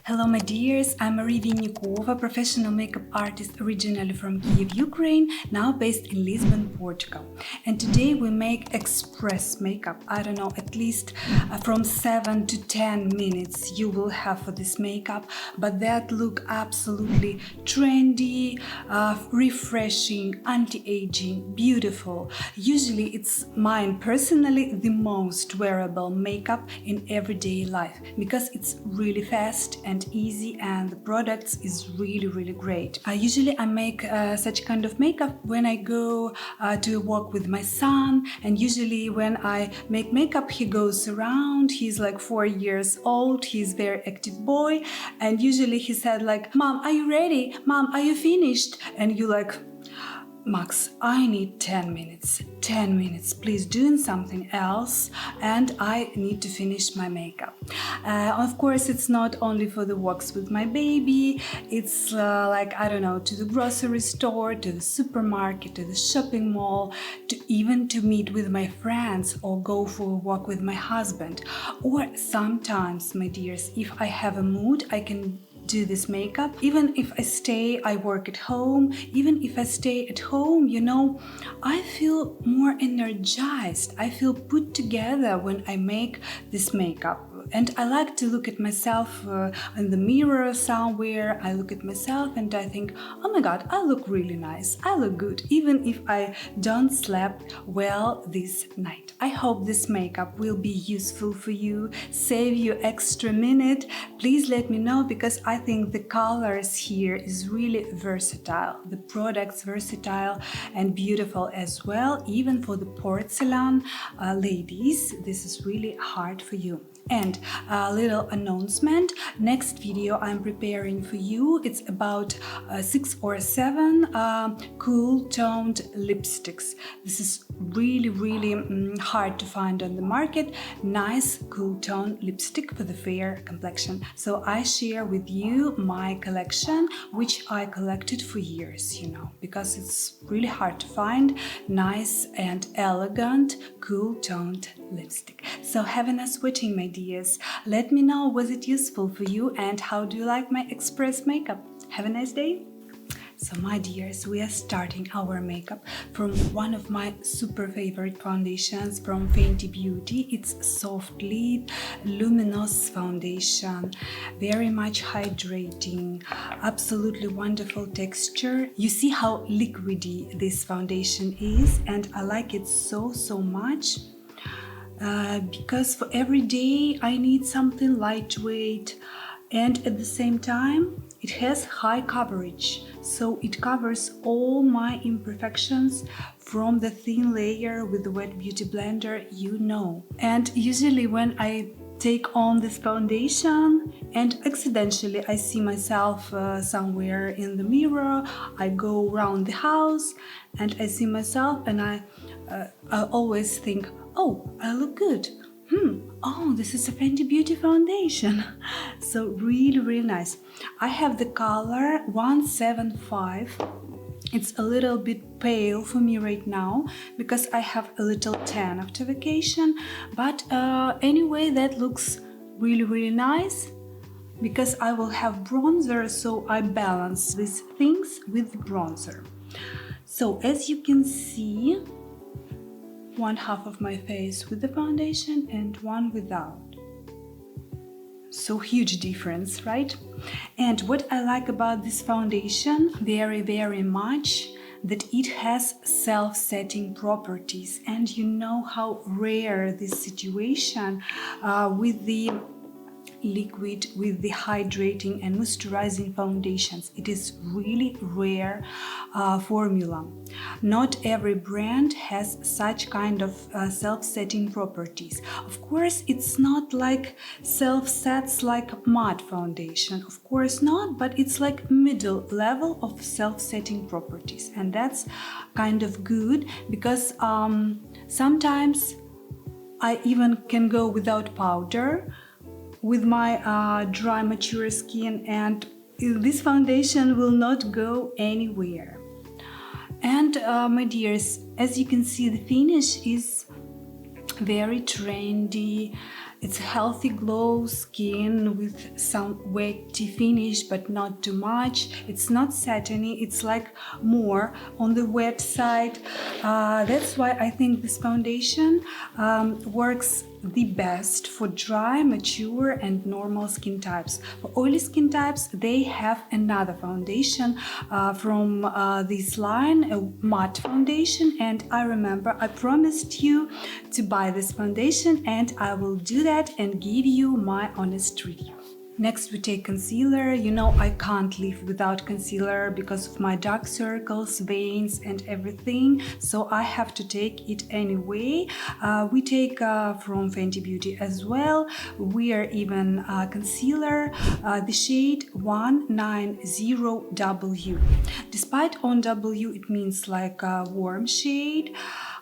Hello my dears, I'm Maria Vinnikova, professional makeup artist originally from Kyiv, Ukraine, now based in Lisbon, Portugal. And today we make express makeup. I don't know, at least from 7 to 10 minutes you will have for this makeup, but that look absolutely trendy, refreshing, anti-aging, beautiful. Usually it's mine personally the most wearable makeup in everyday life because it's really fast and easy, and the products is really great. Usually I make such kind of makeup when I go to walk with my son, and usually when I make makeup he goes around. He's like 4 years old, he's very active boy, and usually he said like, "Mom, are you ready? Mom, are you finished?" And you like, "Max, I need 10 minutes. 10 minutes, please doing something else, and I need to finish my makeup." Of course, it's not only for the walks with my baby, it's like, I don't know, to the grocery store, to the supermarket, to the shopping mall, to even to meet with my friends or go for a walk with my husband. Or sometimes, my dears, if I have a mood, I can do this makeup. Even if I stay, I work at home, even if I stay at home, you know, I feel more energized, I feel put together when I make this makeup. And I like to look at myself in the mirror somewhere. I look at myself and I think, oh my god, I look really nice, I look good, even if I don't slept well this night. I hope this makeup will be useful for you, save you extra minute. Please let me know, because I think the colors here is really versatile. The product's versatile and beautiful as well, even for the porcelain ladies. This is really hard for you. And a little announcement, next video I'm preparing for you, it's about 6 or 7 cool toned lipsticks. This is really hard to find on the market, nice cool tone lipstick for the fair complexion. So I share with you my collection, which I collected for years, you know, because it's really hard to find nice and elegant cool toned lipstick. So have a nice watching, my dears. Let me know, was it useful for you, and how do you like my express makeup? Have a nice day. So my dears, we are starting our makeup from one of my super favorite foundations from Fenty Beauty. It's Soft Lip Luminous foundation, very much hydrating, absolutely wonderful texture. You see how liquidy this foundation is, and I like it so much. Because for every day I need something lightweight, and at the same time it has high coverage, so it covers all my imperfections from the thin layer with the wet beauty blender, you know. And usually when I take on this foundation and accidentally I see myself somewhere in the mirror, I go around the house and I see myself, and I always think, oh, I look good. Oh, this is a Fenty Beauty foundation. So really nice. I have the color 175. It's a little bit pale for me right now because I have a little tan after vacation, but anyway, that looks really nice because I will have bronzer, so I balance these things with bronzer. So as you can see, one half of my face with the foundation and one without. So huge difference, right? And what I like about this foundation very much, that it has self-setting properties. And you know how rare this situation with the liquid, with the hydrating and moisturizing foundations. It is really rare formula. Not every brand has such kind of self-setting properties. Of course, it's not like self-sets like matte foundation, of course not, but it's like middle level of self-setting properties, and that's kind of good because sometimes I even can go without powder with my dry mature skin, and this foundation will not go anywhere. And my dears, as you can see, the finish is very trendy. It's a healthy glow skin with some wetty finish, but not too much. It's not satiny, it's like more on the wet side. That's why I think this foundation works the best for dry, mature and normal skin types. For oily skin types, they have another foundation from this line, a matte foundation, and I remember I promised you to buy this foundation, and I will do that and give you my honest review. Next we take concealer. You know I can't live without concealer because of my dark circles, veins and everything, so I have to take it anyway. We take from Fenty Beauty as well. We are even concealer, the shade 190W. Despite on W it means like a warm shade.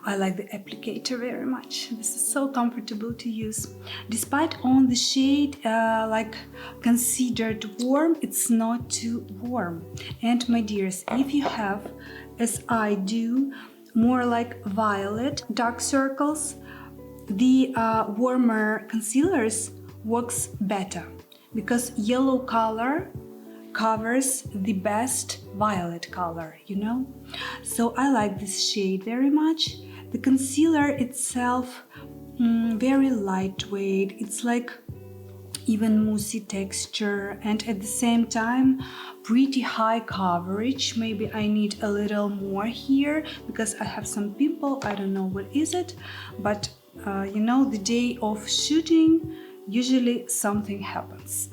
I like the applicator very much. This is so comfortable to use. Despite on the shade like considered warm, it's not too warm. And my dears, if you have, as I do, more like violet dark circles, the warmer concealers works better because yellow color covers the best violet color, you know? So I like this shade very much. The concealer itself, very lightweight. It's like even moussey texture and at the same time pretty high coverage. Maybe I need a little more here because I have some pimple. I don't know what is it, but you know, the day of shooting usually something happens.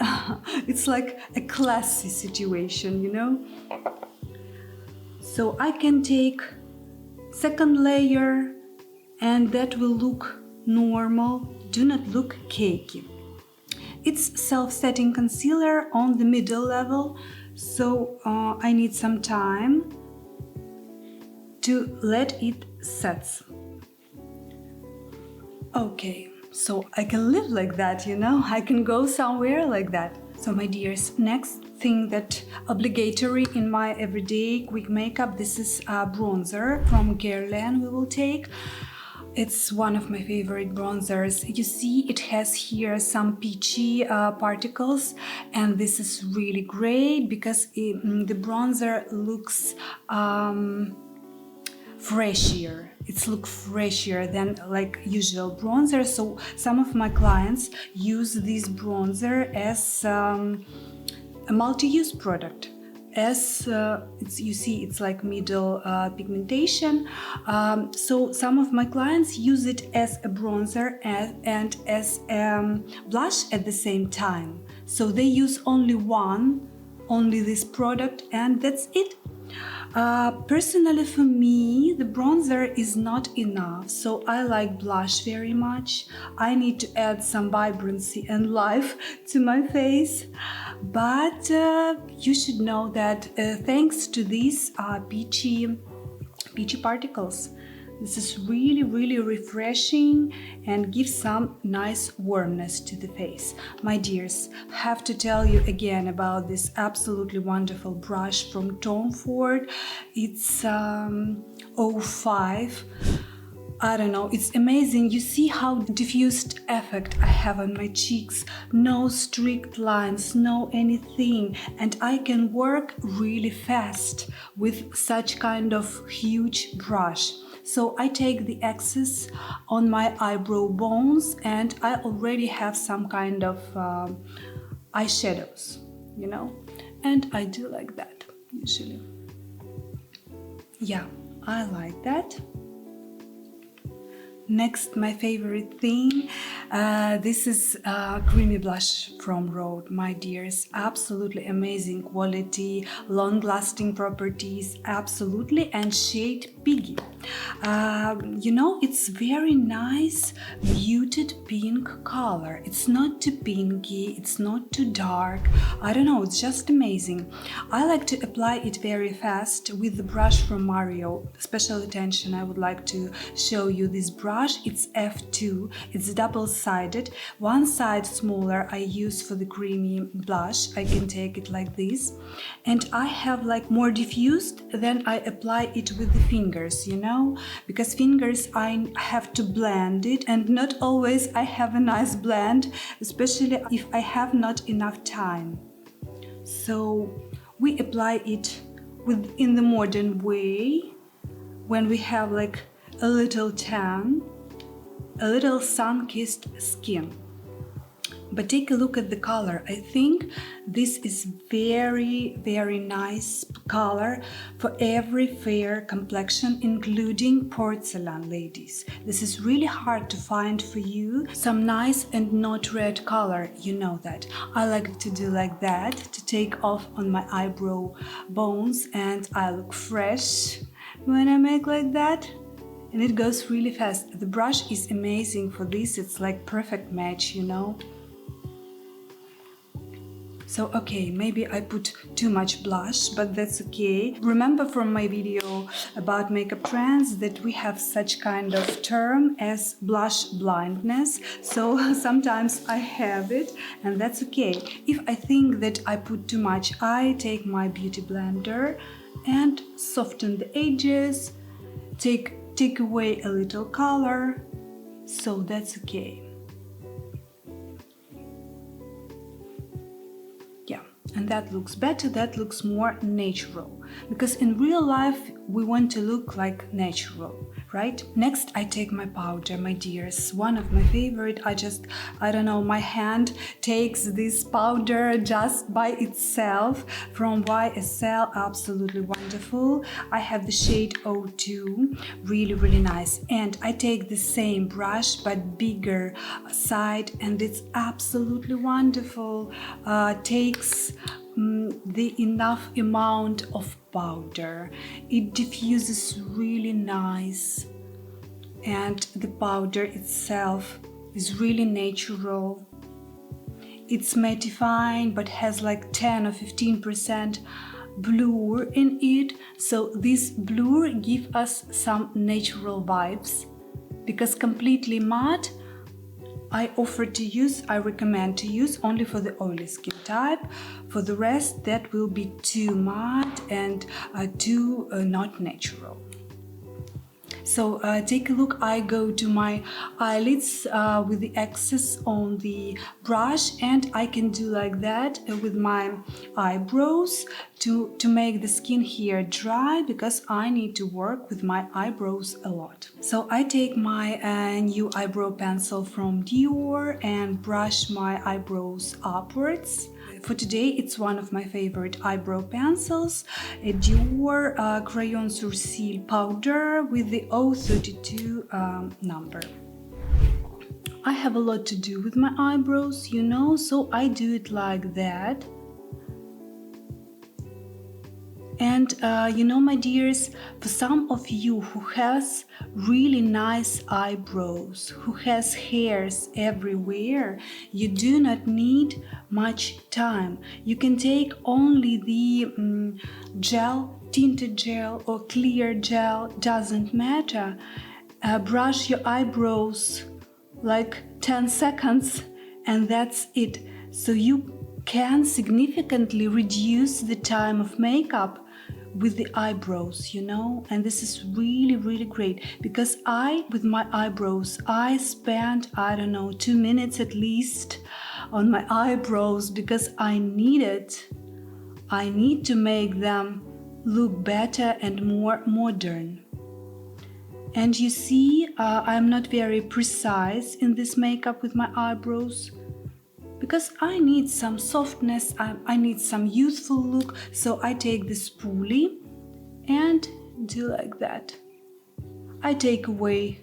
It's like a classy situation, you know. So I can take second layer and that will look normal, do not look cakey. It's self-setting concealer on the middle level, so I need some time to let it set. Okay, so I can live like that, you know, I can go somewhere like that. So my dears, next thing that obligatory in my everyday quick makeup, this is a bronzer from Guerlain we will take. It's one of my favorite bronzers. You see it has here some peachy particles, and this is really great because the bronzer looks fresher. It looks fresher than like usual bronzer. So some of my clients use this bronzer as a multi-use product. As you see, it's like middle pigmentation. So some of my clients use it as a bronzer and as blush at the same time. So they use only this product, and that's it. Personally for me, the bronzer is not enough, so I like blush very much. I need to add some vibrancy and life to my face, but you should know that thanks to these peachy particles, this is really refreshing and gives some nice warmness to the face. My dears, have to tell you again about this absolutely wonderful brush from Tom Ford. It's 05. I don't know, it's amazing. You see how diffused effect I have on my cheeks. No strict lines, no anything. And I can work really fast with such kind of huge brush. So I take the excess on my eyebrow bones, and I already have some kind of eyeshadows, you know, and I do like that usually. Yeah, I like that. Next, my favorite thing, this is creamy blush from Rhode. My dears, absolutely amazing quality, long-lasting properties, absolutely, and shade Piggy. You know, it's very nice, muted pink color. It's not too pinky, it's not too dark. I don't know, it's just amazing. I like to apply it very fast with the brush from Mario. Special attention, I would like to show you this brush. brush. It's F2. It's double-sided. One side smaller I use for the creamy blush. I can take it like this. And I have like more diffused, then I apply it with the fingers, you know, because fingers I have to blend it, and not always I have a nice blend, especially if I have not enough time. So we apply it in the modern way, when we have like a little tan, a little sun-kissed skin. But take a look at the color. I think this is very, very nice color for every fair complexion, including porcelain ladies. This is really hard to find for you. Some nice and not red color, you know that. I like to do like that, to take off on my eyebrow bones, and I look fresh when I make like that. And it goes really fast. The brush is amazing for this. It's like perfect match, you know. So okay, maybe I put too much blush, but that's okay. Remember from my video about makeup trends that we have such kind of term as blush blindness. So sometimes I have it, and that's okay. If I think that I put too much, I take my beauty blender and soften the edges, take away a little color, so that's okay. And that looks better, that looks more natural. Because in real life, we want to look like natural, right? Next, I take my powder, my dears. One of my favorite, I don't know, my hand takes this powder just by itself from YSL, absolutely wonderful. I have the shade 02, really, really nice. And I take the same brush, but bigger side, and it's absolutely wonderful. Takes the enough amount of powder. It diffuses really nice, and the powder itself is really natural. It's mattifying but has like 10 or 15% blur in it, so this blur gives us some natural vibes. Because completely matte I recommend to use only for the oily skin type. For the rest, that will be too matte and too not natural. So take a look, I go to my eyelids with the excess on the brush, and I can do like that with my eyebrows to make the skin here dry, because I need to work with my eyebrows a lot. So I take my new eyebrow pencil from Dior and brush my eyebrows upwards. For today, it's one of my favorite eyebrow pencils, a Dior Crayon Sourcil powder with the 032 number. I have a lot to do with my eyebrows, you know, so I do it like that. And you know, my dears, for some of you who has really nice eyebrows, who has hairs everywhere, you do not need much time. You can take only the gel, tinted gel or clear gel, doesn't matter. Brush your eyebrows like 10 seconds and that's it. So you can significantly reduce the time of makeup with the eyebrows, you know, and this is really, really great, because with my eyebrows, I spent, I don't know, 2 minutes at least on my eyebrows, because I need it. I need to make them look better and more modern. And you see, I'm not very precise in this makeup with my eyebrows, because I need some softness, I need some youthful look, so I take the spoolie and do like that. I take away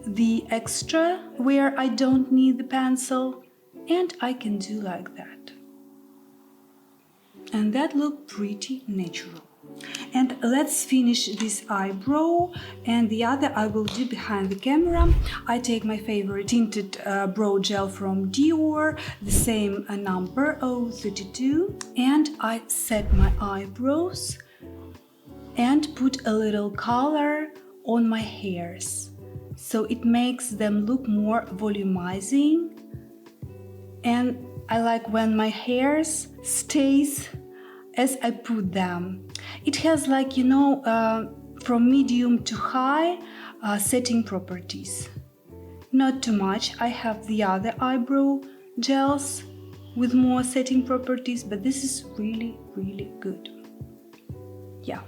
the extra where I don't need the pencil, and I can do like that. And that looks pretty natural. And let's finish this eyebrow, and the other I will do behind the camera. I take my favorite tinted brow gel from Dior, the same number 032, and I set my eyebrows and put a little color on my hairs. so it makes them look more volumizing. And I like when my hairs stays as I put them. It has like, you know, from medium to high setting properties. Not too much. I have the other eyebrow gels with more setting properties, but this is really, really good. Yeah.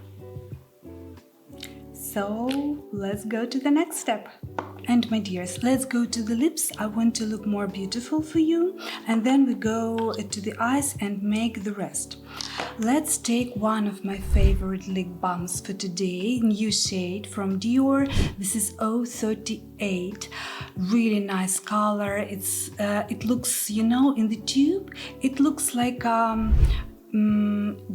So let's go to the next step. And my dears, let's go to the lips. I want to look more beautiful for you, and then we go to the eyes and make the rest. Let's take one of my favorite lip balms for today, new shade from Dior. This is 038. Really nice color. It looks, you know, in the tube, it looks like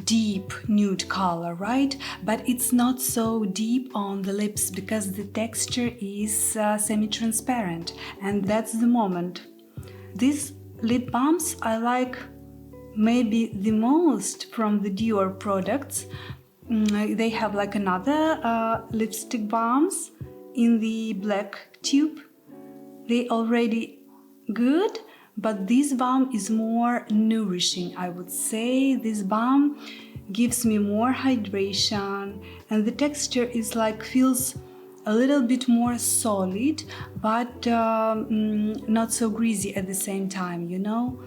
deep nude color, right? But it's not so deep on the lips because the texture is semi-transparent, and that's the moment. These lip balms I like maybe the most from the Dior products. They have like another lipstick balms in the black tube. They already good, but this balm is more nourishing, I would say. This balm gives me more hydration, and the texture is like feels a little bit more solid, but not so greasy at the same time, you know.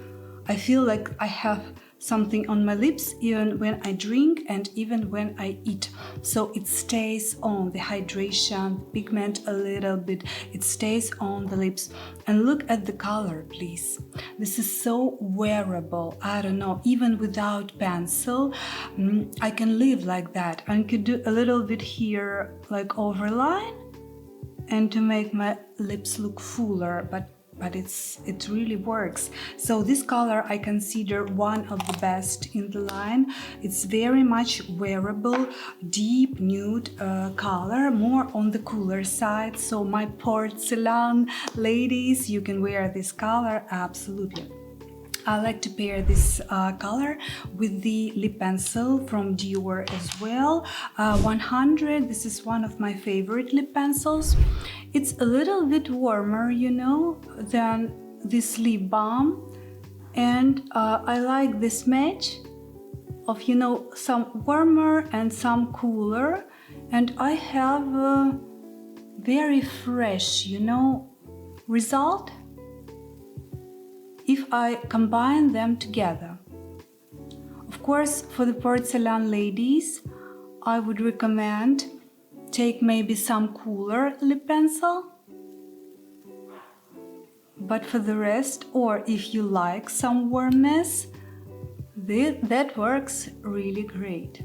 I feel like I have something on my lips even when I drink and even when I eat. So it stays on the hydration, pigment a little bit, it stays on the lips. And look at the color, please. This is so wearable. I don't know, even without pencil, I can live like that. I could do a little bit here, like overline, and to make my lips look fuller, but it really works. So this color I consider one of the best in the line. It's very much wearable, deep nude color, more on the cooler side. So my porcelain ladies, you can wear this color absolutely. I like to pair this color with the lip pencil from Dior as well. 100, this is one of my favorite lip pencils. It's a little bit warmer, you know, than this lip balm. And I like this match of, you know, some warmer and some cooler. And I have a very fresh, you know, result if I combine them together. Of course, for the porcelain ladies, I would recommend take maybe some cooler lip pencil. But for the rest, or if you like some warmness, that works really great.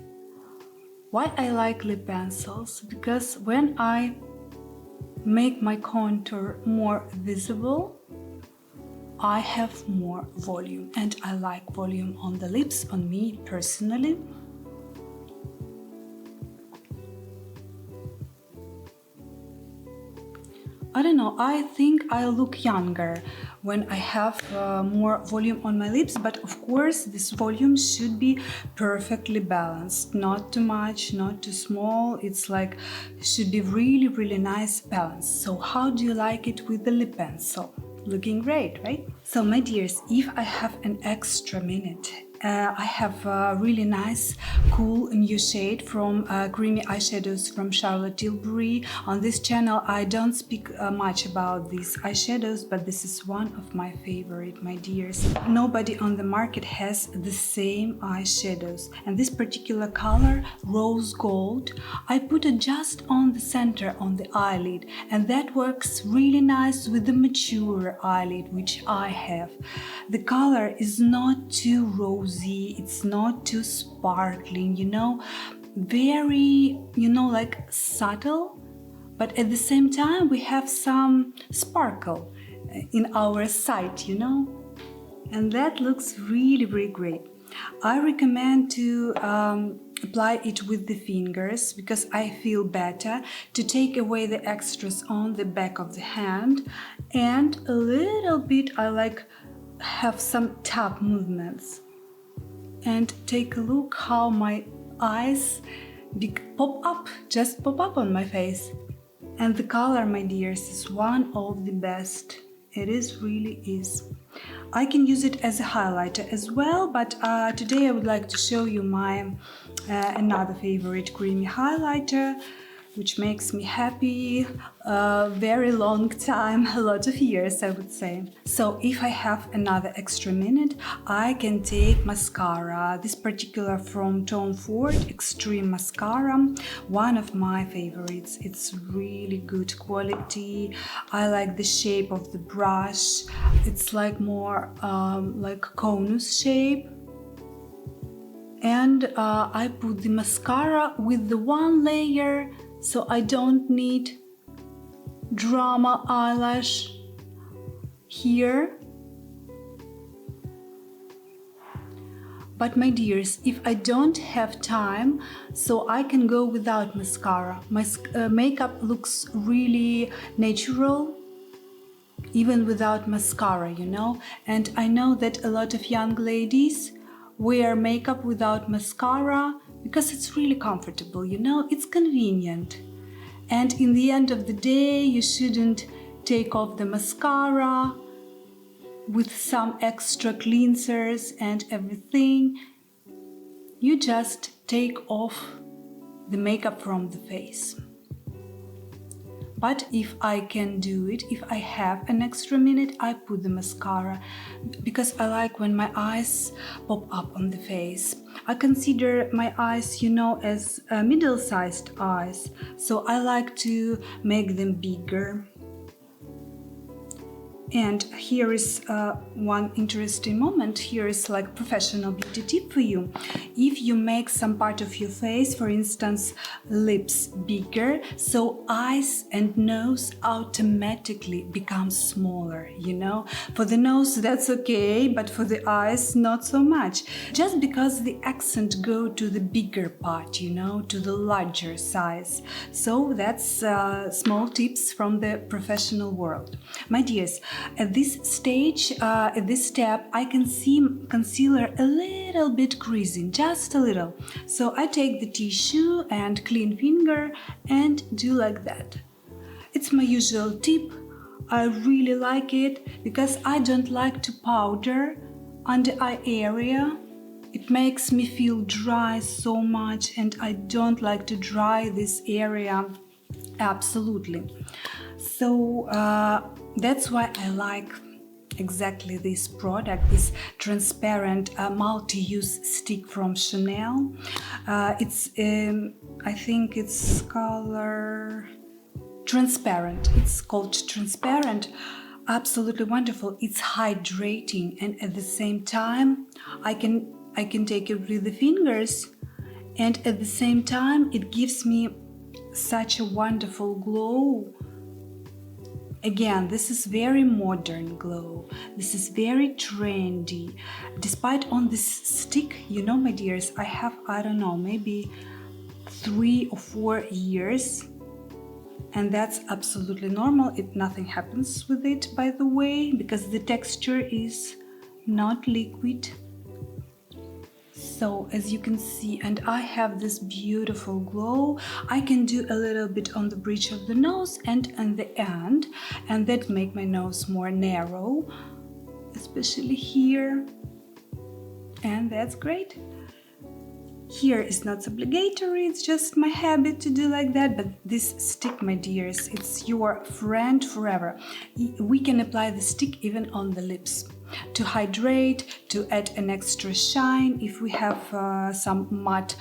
Why I like lip pencils? Because when I make my contour more visible, I have more volume, and I like volume on the lips, on me personally. I don't know, I think I look younger when I have more volume on my lips, but of course this volume should be perfectly balanced, not too much, not too small. It's like, should be really, really nice balance. So how do you like it with the lip pencil? Looking great, right? So my dears, if I have an extra minute, I have a really nice, cool new shade from creamy eyeshadows from Charlotte Tilbury. On this channel, I don't speak much about these eyeshadows, but this is one of my favorite, my dears. Nobody on the market has the same eyeshadows. And this particular color, rose gold, I put it just on the center, on the eyelid. And that works really nice with the mature eyelid, which I have. The color is not too rosy. It's not too sparkling, you know, very, you know, like subtle, but at the same time we have some sparkle in our sight, you know, and that looks really, really great. I recommend to apply it with the fingers because I feel better, to take away the extras on the back of the hand, and a little bit I like have some tap movements. And take a look how my eyes pop up, just pop up on my face. And the color, my dears, is one of the best. It really is. I can use it as a highlighter as well, but today I would like to show you my another favorite creamy highlighter, which makes me happy a very long time, a lot of years, I would say. So if I have another extra minute, I can take mascara, this particular from Tom Ford Extreme Mascara, one of my favorites. It's really good quality. I like the shape of the brush. It's like more like conus shape. And I put the mascara with the one layer, so I don't need drama eyelash here. But my dears, if I don't have time, so I can go without mascara. My makeup looks really natural, even without mascara, you know. And I know that a lot of young ladies wear makeup without mascara because it's really comfortable, you know, it's convenient. And in the end of the day, you shouldn't take off the mascara with some extra cleansers and everything. You just take off the makeup from the face. But if I can do it, if I have an extra minute, I put the mascara because I like when my eyes pop up on the face. I consider my eyes, you know, as middle-sized eyes, so I like to make them bigger. And here is one interesting moment. Here is like professional beauty tip for you. If you make some part of your face, for instance, lips bigger, so eyes and nose automatically become smaller, you know. For the nose, that's okay, but for the eyes, not so much. Just because the accent go to the bigger part, you know, to the larger size. So that's small tips from the professional world. My dears, at this stage, at this step, I can see concealer a little bit creasing, just a little. So I take the tissue and clean finger and do like that. It's my usual tip. I really like it because I don't like to powder under eye area. It makes me feel dry so much and I don't like to dry this area absolutely. So that's why I like exactly this product, this transparent multi-use stick from Chanel. It's I think it's color transparent. It's called transparent. Absolutely wonderful. It's hydrating, and at the same time I can take it with the fingers, and at the same time it gives me such a wonderful glow. Again, this is very modern glow. This is very trendy. Despite on this stick, you know, my dears, I have, I don't know, maybe 3 or 4 years. And that's absolutely normal. Nothing happens with it, by the way, because the texture is not liquid. So as you can see, and I have this beautiful glow. I can do a little bit on the bridge of the nose and on the end, and that make my nose more narrow, especially here, and that's great. Here is not obligatory, it's just my habit to do like that, but this stick, my dears, it's your friend forever. We can apply the stick even on the lips to hydrate, to add an extra shine if we have some matte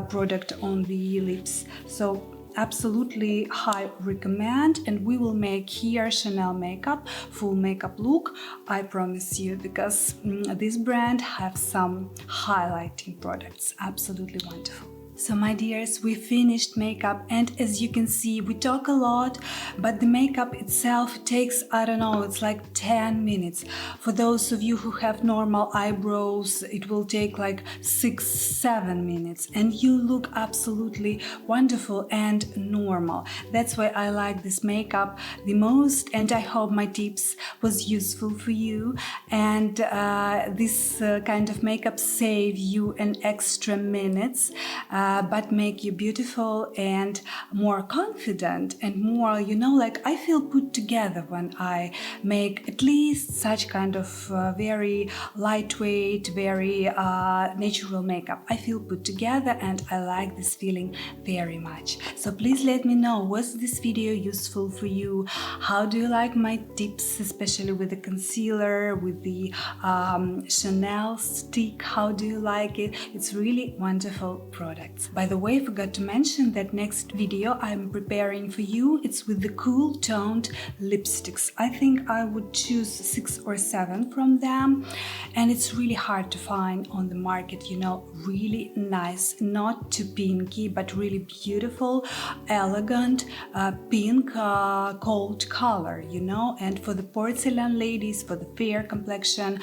product on the lips. So absolutely high recommend, and we will make here Chanel makeup, full makeup look, I promise you, because this brand have some highlighting products, absolutely wonderful. So my dears, we finished makeup, and as you can see, we talk a lot, but the makeup itself takes, I don't know, it's like 10 minutes. For those of you who have normal eyebrows, it will take like 6-7 minutes, and you look absolutely wonderful and normal. That's why I like this makeup the most, and I hope my tips was useful for you, and this kind of makeup save you an extra minutes but make you beautiful and more confident and more, like I feel put together when I make at least such kind of very lightweight, very natural makeup. I feel put together and I like this feeling very much. So please let me know, was this video useful for you? How do you like my tips, especially with the concealer, with the Chanel stick? How do you like it? It's really wonderful products. By the way, I forgot to mention that next video I'm preparing for you, it's with the cool toned lipsticks. I think I would choose 6 or 7 from them, and it's really hard to find on the market, really nice, not too pinky, but really beautiful, elegant pink cold color, and for the porcelain ladies, for the fair complexion,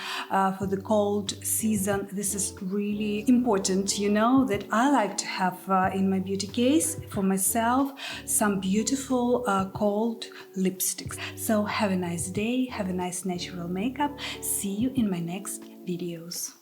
for the cold season, this is really important, that I like to have in my beauty case for myself some beautiful cold lipsticks. So have a nice day, have a nice natural makeup. See you in my next videos.